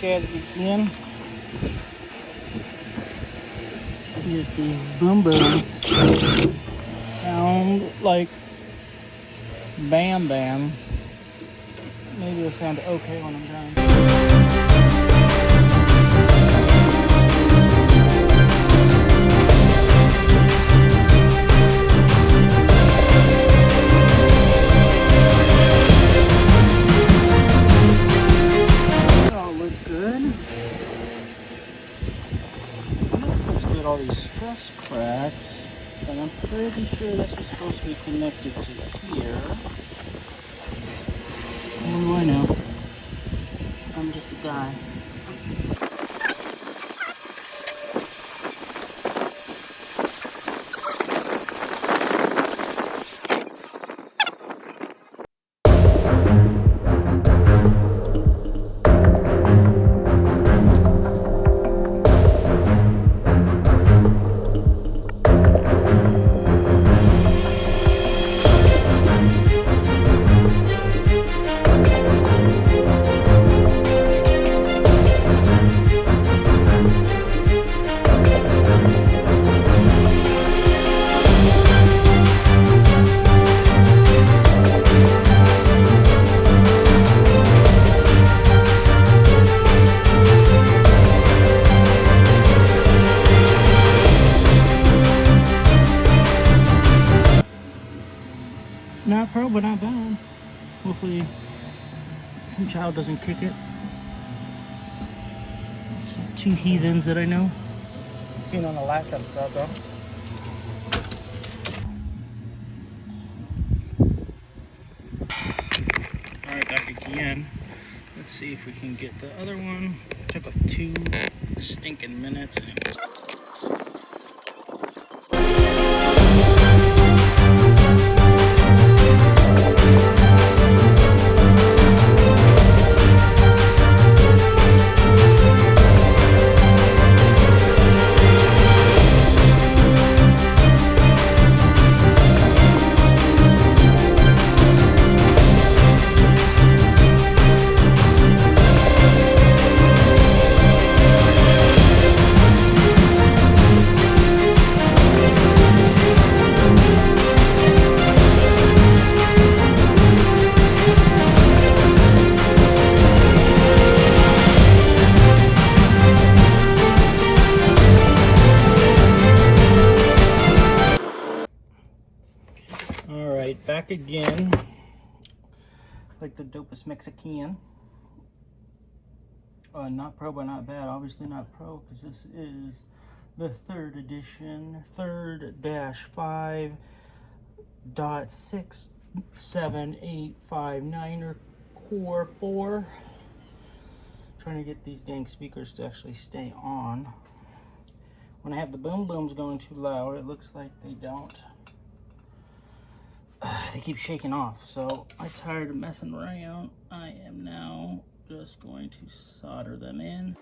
back at it again. Get these boom booms. Sound like Bam Bam. Maybe it'll sound okay when I'm done. All these stress cracks, and I'm pretty sure this is supposed to be connected to here. What do I know? I'm just a guy. Not pro, but not bad. Hopefully some child doesn't kick it. Some two heathens that I know. Seen on the last episode though. Alright, back again. Let's see if we can get the other one. Took up 2 stinking minutes. Back again, like the dopest Mexican. Not pro, but not bad. Obviously not pro, because this is the 3rd edition, 3rd-5.67859er Core 4. Trying to get these dang speakers to actually stay on. When I have the boom booms going too loud, it looks like they don't. They keep shaking off, so I'm tired of messing around. I am now just going to solder them in.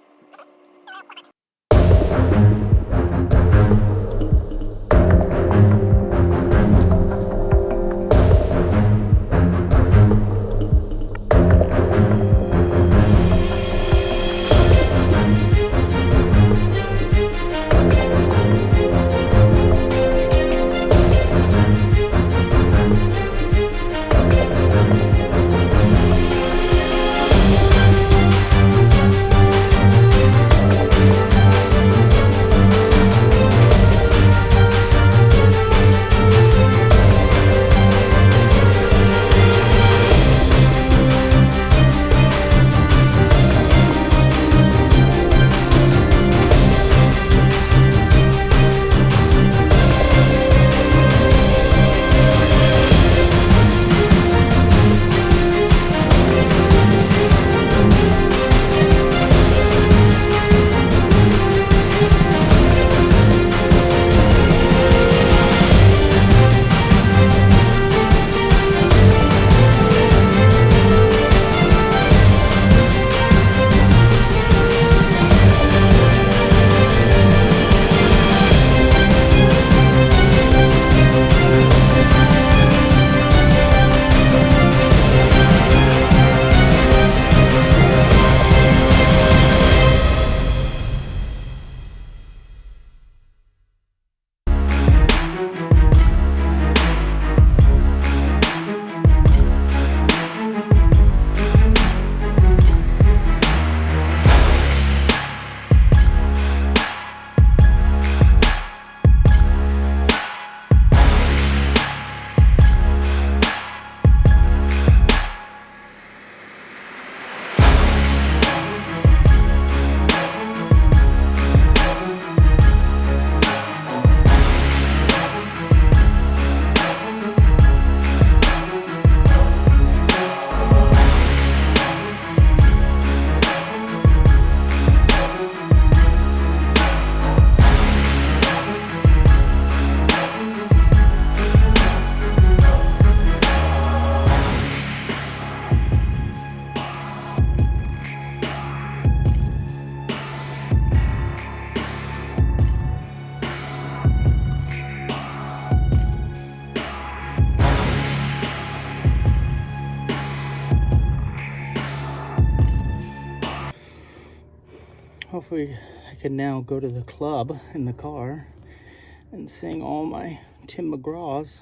hopefully I can now go to the club in the car and sing all my Tim McGraws